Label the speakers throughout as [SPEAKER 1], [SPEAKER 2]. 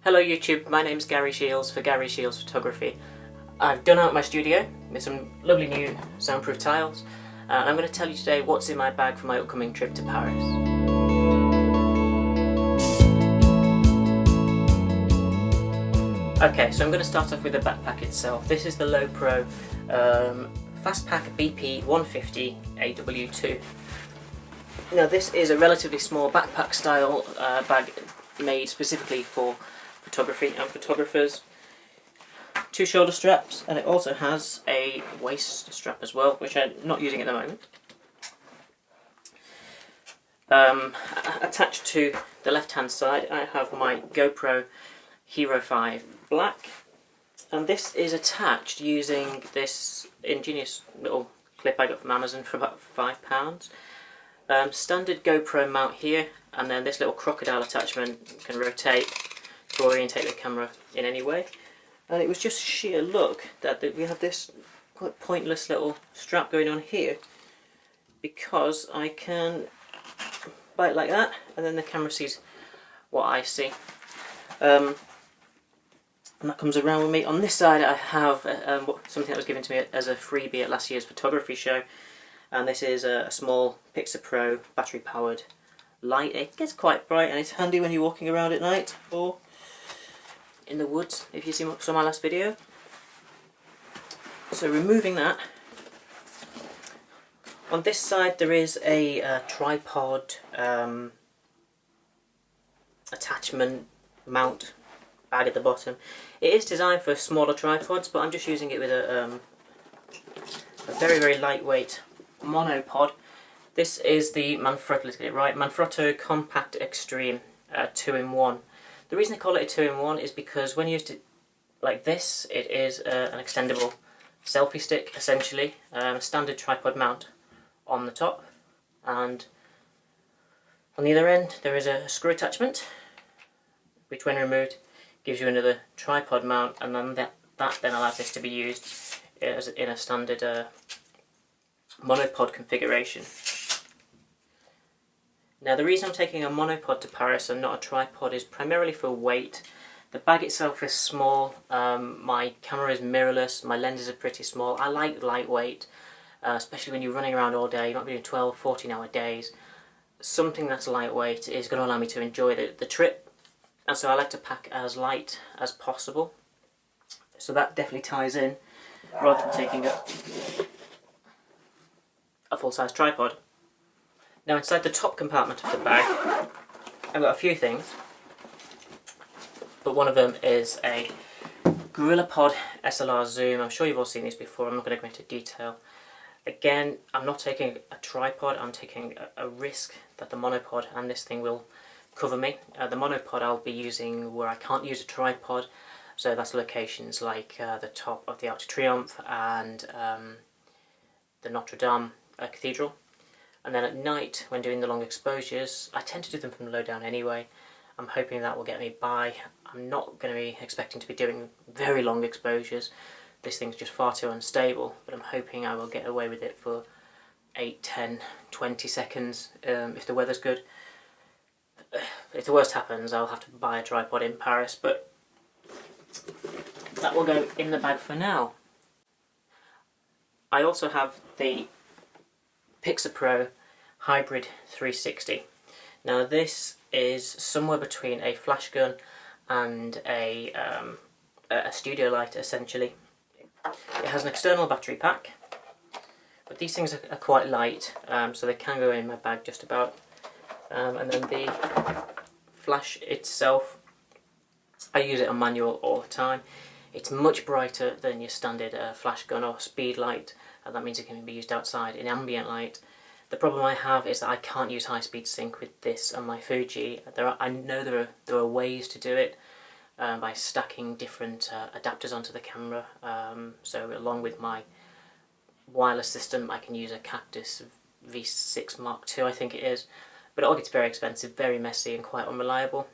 [SPEAKER 1] Hello YouTube, my name's Gary Shields for Gary Shields Photography. I've done out my studio with some lovely new soundproof tiles and I'm going to tell you today what's in my bag for my upcoming trip to Paris. Okay, so I'm going to start off with the backpack itself. This is the Lowepro Fastpack BP 150 AW2. Now this is a relatively small backpack style bag made specifically for photography and photographers. 2 shoulder straps, and it also has a waist strap as well, which I'm not using at the moment. Attached to the left hand side I have my GoPro Hero 5 Black, and this is attached using this ingenious little clip I got from Amazon for about £5. Standard GoPro mount here, and then this little crocodile attachment can rotate to orientate the camera in any way. And it was just sheer luck that we have this quite pointless little strap going on here, because I can buy it like that and then the camera sees what I see. And that comes around with me. On this side I have something that was given to me as a freebie at last year's photography show, and this is a small PIXaPRO battery powered light. It gets quite bright and it's handy when you're walking around at night or in the woods, if you saw my last video. So removing that, on this side there is a tripod attachment mount bag at the bottom. It is designed for smaller tripods, but I'm just using it with a very lightweight monopod. This is the Manfrotto, let's get it right, Manfrotto Compact Xtreme 2-in-1. The reason I call it a 2-in-1 is because when used like this, it is an extendable selfie stick essentially, a standard tripod mount on the top, and on the other end there is a screw attachment which when removed gives you another tripod mount, and then that then allows this to be used as in a standard monopod configuration. Now the reason I'm taking a monopod to Paris and not a tripod is primarily for weight. The bag itself is small, my camera is mirrorless, my lenses are pretty small. I like lightweight, especially when you're running around all day. You might be doing 12, 14 hour days. Something that's lightweight is going to allow me to enjoy the trip, and so I like to pack as light as possible. So that definitely ties in, rather than taking a full-size tripod. Now inside the top compartment of the bag I've got a few things, but one of them is a GorillaPod SLR zoom. I'm sure you've all seen these before, I'm not going to go into detail. Again, I'm not taking a tripod, I'm taking a risk that the monopod and this thing will cover me. The monopod I'll be using where I can't use a tripod, so that's locations like the top of the Arc de Triomphe and the Notre Dame Cathedral. And then at night, when doing the long exposures, I tend to do them from low down anyway. I'm hoping that will get me by. I'm not going to be expecting to be doing very long exposures. This thing's just far too unstable, but I'm hoping I will get away with it for 8, 10, 20 seconds if the weather's good. If the worst happens, I'll have to buy a tripod in Paris, but that will go in the bag for now. I also have the PIXaPRO Hybrid 360. Now this is somewhere between a flash gun and a studio light essentially. It has an external battery pack, but these things are quite light, so they can go in my bag just about. And then the flash itself, I use it on manual all the time. It's much brighter than your standard flash gun or speed light, and that means it can be used outside in ambient light. The problem I have is that I can't use high-speed sync with this on my Fuji. I know there are ways to do it by stacking different adapters onto the camera. So along with my wireless system, I can use a Cactus V6 Mark II, I think it is. But it all gets very expensive, very messy, and quite unreliable.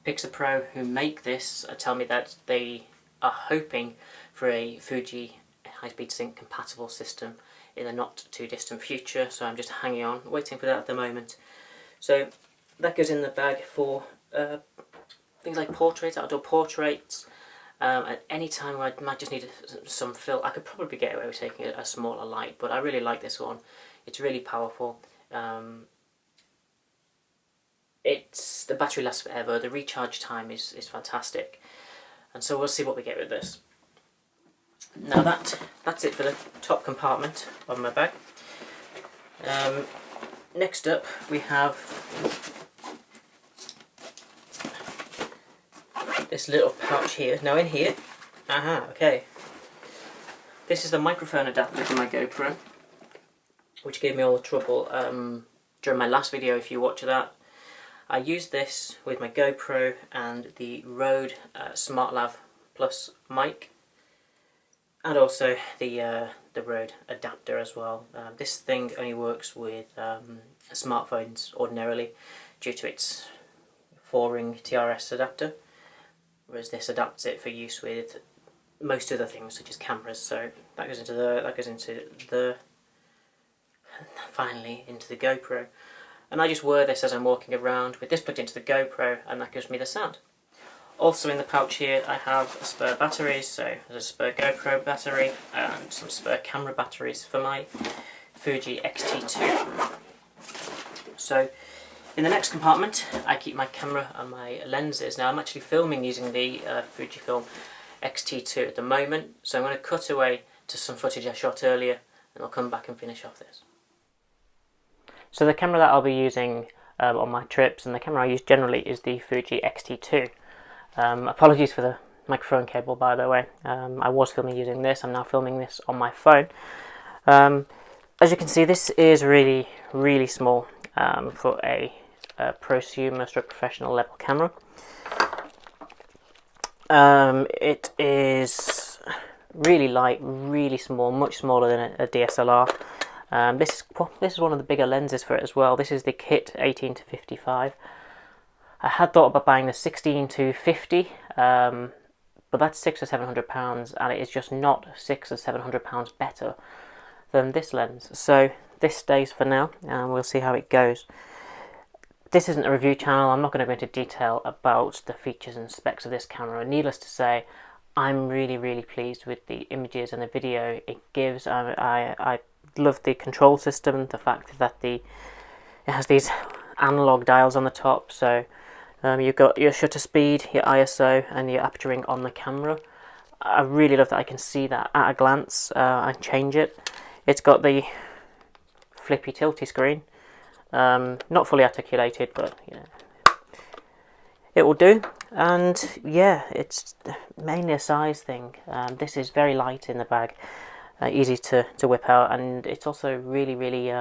[SPEAKER 1] PIXaPRO, who make this, tell me that they are hoping for a Fuji high-speed sync compatible system in the not too distant future, so I'm just hanging on, waiting for that at the moment. So that goes in the bag for things like portraits, outdoor portraits. At any time where I might just need some fill, I could probably get away with taking a smaller light, but I really like this one. It's really powerful. The battery lasts forever. The recharge time is fantastic, and so we'll see what we get with this. Now that's it for the top compartment of my bag. Next up we have this little pouch here. Now in here, okay, this is the microphone adapter for my GoPro, which gave me all the trouble during my last video. If you watch that, I used this with my GoPro and the Rode smartLav Plus mic, and also the Rode adapter as well. This thing only works with smartphones ordinarily due to its 4-ring TRS adapter, whereas this adapts it for use with most other things such as cameras. So that goes into the finally into the GoPro, and I just wear this as I'm walking around with this plugged into the GoPro, and that gives me the sound. Also in the pouch here I have spare batteries, so there's a spare GoPro battery and some spare camera batteries for my Fuji X-T2. So in the next compartment I keep my camera and my lenses. Now I'm actually filming using the Fujifilm X-T2 at the moment, so I'm going to cut away to some footage I shot earlier and I'll come back and finish off this. So the camera that I'll be using on my trips, and the camera I use generally, is the Fuji X-T2. Apologies for the microphone cable, by the way. I was filming using this, I'm now filming this on my phone. As you can see, this is really, really small for a prosumer stroke professional level camera. It is really light, really small, much smaller than a DSLR. This is one of the bigger lenses for it as well. This is the kit 18-55. I had thought about buying the 16-50, but that's £600 or £700, and it is just not £600 or £700 better than this lens. So this stays for now, and we'll see how it goes. This isn't a review channel. I'm not going to go into detail about the features and specs of this camera. Needless to say, I'm really, really pleased with the images and the video it gives. I love the control system, the fact that it has these analog dials on the top, so you've got your shutter speed, your ISO, and your aperturing on the camera. I really love that I can see that at a glance and change it. It's got the flippy tilty screen, not fully articulated, but you know, it will do. And yeah, it's mainly a size thing. This is very light in the bag, easy to whip out, and it's also really, really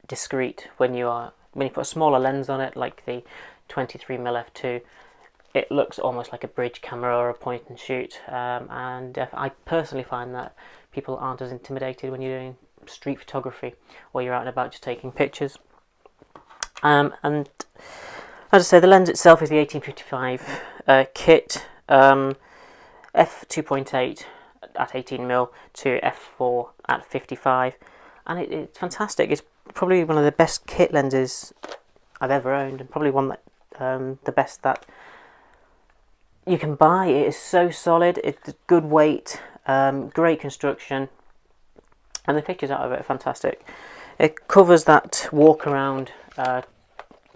[SPEAKER 1] discreet when you put a smaller lens on it, like the 23mm f2. It looks almost like a bridge camera or a point and shoot, and I personally find that people aren't as intimidated when you're doing street photography or you're out and about just taking pictures. And as I say, the lens itself is the 18-55 kit, f2.8 at 18mm to f4 at 55, and it's fantastic. It's probably one of the best kit lenses I've ever owned, and probably one that the best that you can buy. It is so solid, it's good weight, great construction, and the pictures out of it are fantastic. It covers that walk around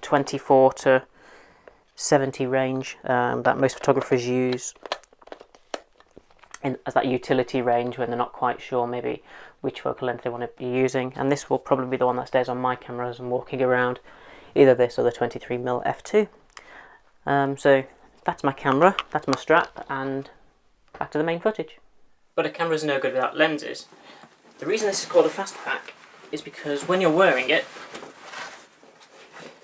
[SPEAKER 1] 24 to 70 range that most photographers use as that utility range when they're not quite sure maybe which focal length they want to be using, and this will probably be the one that stays on my camera as I'm walking around, either this or the 23mm f2. So that's my camera, that's my strap, and back to the main footage. But a camera's no good without lenses. The reason this is called a Fastpack is because when you're wearing it,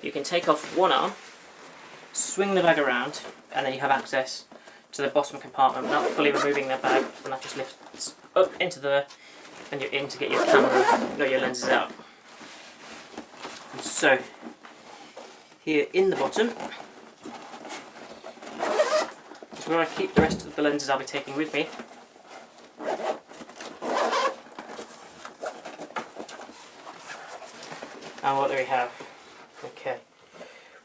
[SPEAKER 1] you can take off one arm, swing the bag around, and then you have access to the bottom compartment without fully removing the bag, and that just lifts up into there, and you're in to get your camera, your lenses out. And so, here in the bottom is where I keep the rest of the lenses I'll be taking with me. And what do we have? Okay,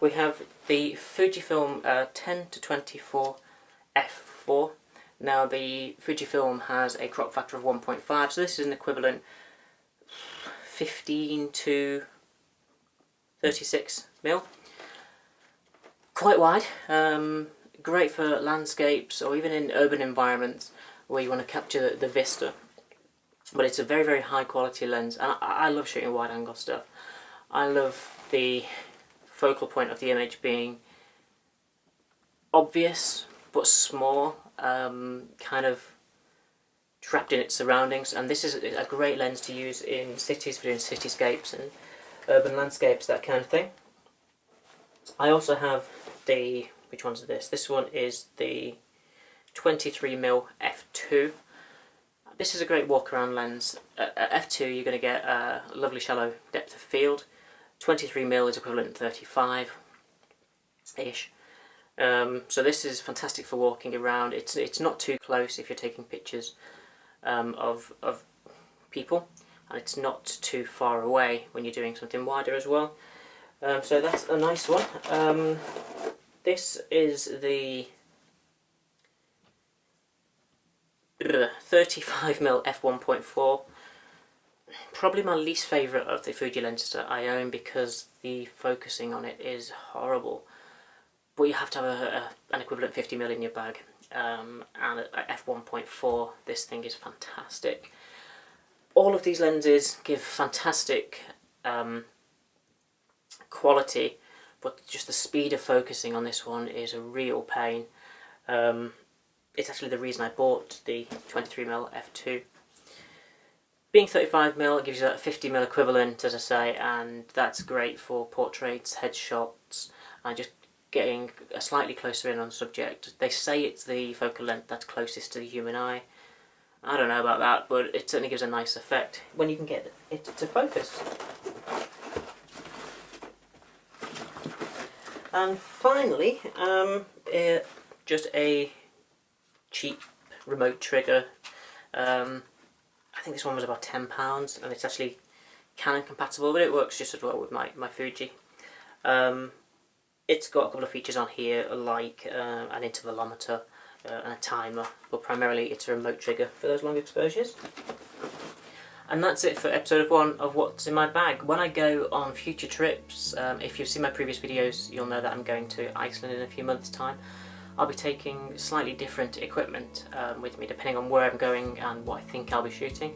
[SPEAKER 1] we have the Fujifilm 10-24 f4. Now the Fujifilm has a crop factor of 1.5, so this is an equivalent 15 to 36 mil. Quite wide, great for landscapes or even in urban environments where you want to capture the vista. But it's a very, very high quality lens, and I love shooting wide angle stuff. I love the focal point of the image being obvious but small, kind of trapped in its surroundings, and this is a great lens to use in cities for doing cityscapes and urban landscapes, that kind of thing. I also have the, which one's this? This one is the 23mm f2. This is a great walk around lens. At f2 you're going to get a lovely shallow depth of field. 23mm is equivalent to 35-ish. So this is fantastic for walking around. It's not too close if you're taking pictures of people, and it's not too far away when you're doing something wider as well. So that's a nice one. This is the 35mm f1.4. Probably my least favourite of the Fuji lenses that I own because the focusing on it is horrible. But you have to have an equivalent 50mm in your bag. And at f1.4 this thing is fantastic. All of these lenses give fantastic quality, but just the speed of focusing on this one is a real pain. It's actually the reason I bought the 23mm f2. Being 35mm, it gives you that 50mm equivalent, as I say, and that's great for portraits, headshots, and just getting a slightly closer in on the subject. They say it's the focal length that's closest to the human eye. I don't know about that, but it certainly gives a nice effect when you can get it to focus. And finally, just a cheap remote trigger. I think this one was about £10, and it's actually Canon compatible, but it works just as well with my Fuji. It's got a couple of features on here, like an intervalometer and a timer, but primarily it's a remote trigger for those long exposures. And that's it for episode 1 of what's in my bag. When I go on future trips, if you've seen my previous videos, you'll know that I'm going to Iceland in a few months' time. I'll be taking slightly different equipment with me, depending on where I'm going and what I think I'll be shooting.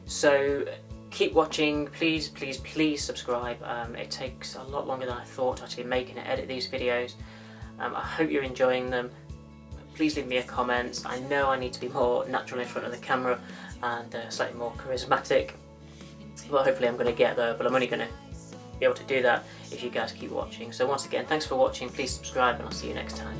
[SPEAKER 1] So keep watching, please, please, please subscribe. It takes a lot longer than I thought to actually make and edit these videos. I hope you're enjoying them. Please leave me a comment. I know I need to be more natural in front of the camera and slightly more charismatic. Well, hopefully I'm going to get there, but I'm only going to be able to do that if you guys keep watching. So once again, thanks for watching, please subscribe, and I'll see you next time.